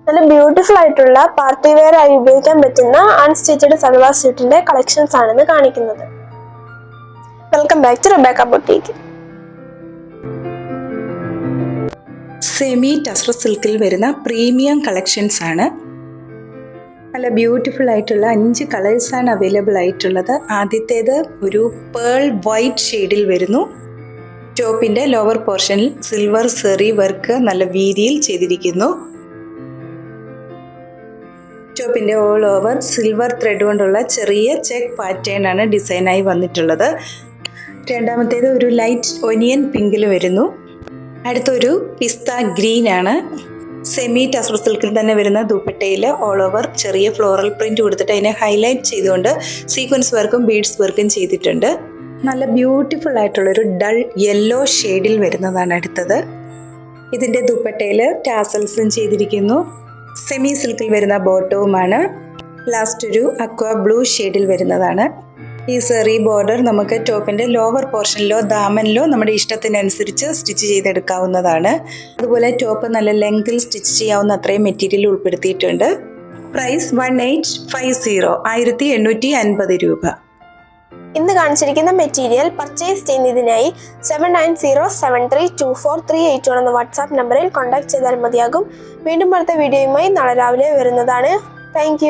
നല്ല ബ്യൂട്ടിഫുൾ ആയിട്ടുള്ള party wear ആയി ഉപയോഗിക്കാൻ പറ്റുന്ന അൺസ്റ്റിച്ചഡ് സൽവാർ സ്യൂട്ടിന്റെ കളക്ഷൻസ് ആണെന്ന് കാണിക്കുന്നത്. Welcome back to Rebecca boutique. Semi tussar സിൽക്കിൽ വരുന്ന പ്രീമിയം കളക്ഷൻസ് ആണ്. നല്ല ബ്യൂട്ടിഫുൾ ആയിട്ടുള്ള 5 കളേഴ്സാണ് അവൈലബിൾ ആയിട്ടുള്ളത്. ആദ്യത്തേത് ഒരു പേൾ വൈറ്റ് ഷെയ്ഡിൽ വരുന്നു. ടോപ്പിന്റെ ലോവർ പോർഷനിൽ സിൽവർ സെറി വർക്ക് നല്ല വീതിയിൽ ചെയ്തിരിക്കുന്നു. ടോപ്പിന്റെ ഓൾ ഓവർ സിൽവർ ത്രെഡ് കൊണ്ടുള്ള ചെറിയ ചെക്ക് പാറ്റേൺ ആണ് ഡിസൈനായി വന്നിട്ടുള്ളത്. രണ്ടാമത്തേത് ഒരു ലൈറ്റ് ഒനിയൻ പിങ്കിൽ വരുന്നു. അടുത്തൊരു പിസ്ത ഗ്രീൻ ആണ്. സെമി ടസർ സിൽക്കിൽ തന്നെ വരുന്ന ദുപ്പട്ടയിൽ ഓൾ ഓവർ ചെറിയ ഫ്ലോറൽ പ്രിന്റ് കൊടുത്തിട്ട് അതിനെ ഹൈലൈറ്റ് ചെയ്തുകൊണ്ട് സീക്വൻസ് വർക്കും ബീഡ്സ് വർക്കും ചെയ്തിട്ടുണ്ട്. നല്ല ബ്യൂട്ടിഫുൾ ആയിട്ടുള്ളൊരു ഡൾ യെല്ലോ ഷെയ്ഡിൽ വരുന്നതാണ് അടുത്തത്. ഇതിൻ്റെ ദുപ്പട്ടയിൽ ടാസൽസും ചെയ്തിരിക്കുന്നു. സെമി സിൽക്കിൽ വരുന്ന ബോട്ടവുമാണ്. ലാസ്റ്റ് ഒരു അക്വ ബ്ലൂ ഷെയ്ഡിൽ വരുന്നതാണ്. ഈ സെറി ബോർഡർ നമുക്ക് ടോപ്പിൻ്റെ ലോവർ പോർഷനിലോ ദാമനിലോ നമ്മുടെ ഇഷ്ടത്തിനനുസരിച്ച് സ്റ്റിച്ച് ചെയ്തെടുക്കാവുന്നതാണ്. അതുപോലെ ടോപ്പ് നല്ല ലെങ്തിൽ സ്റ്റിച്ച് ചെയ്യാവുന്ന അത്രയും മെറ്റീരിയൽ ഉൾപ്പെടുത്തിയിട്ടുണ്ട്. പ്രൈസ് 1850, 1850 രൂപ. ഇന്ന് കാണിച്ചിരിക്കുന്ന മെറ്റീരിയൽ പർച്ചേസ് ചെയ്യുന്നതിനായി 7907324381 എന്ന വാട്സാപ്പ് നമ്പറിൽ കോൺടാക്ട് ചെയ്താൽ മതിയാകും. വീണ്ടും അടുത്ത വീഡിയോയുമായി നാളെ രാവിലെ വരുന്നതാണ്. താങ്ക്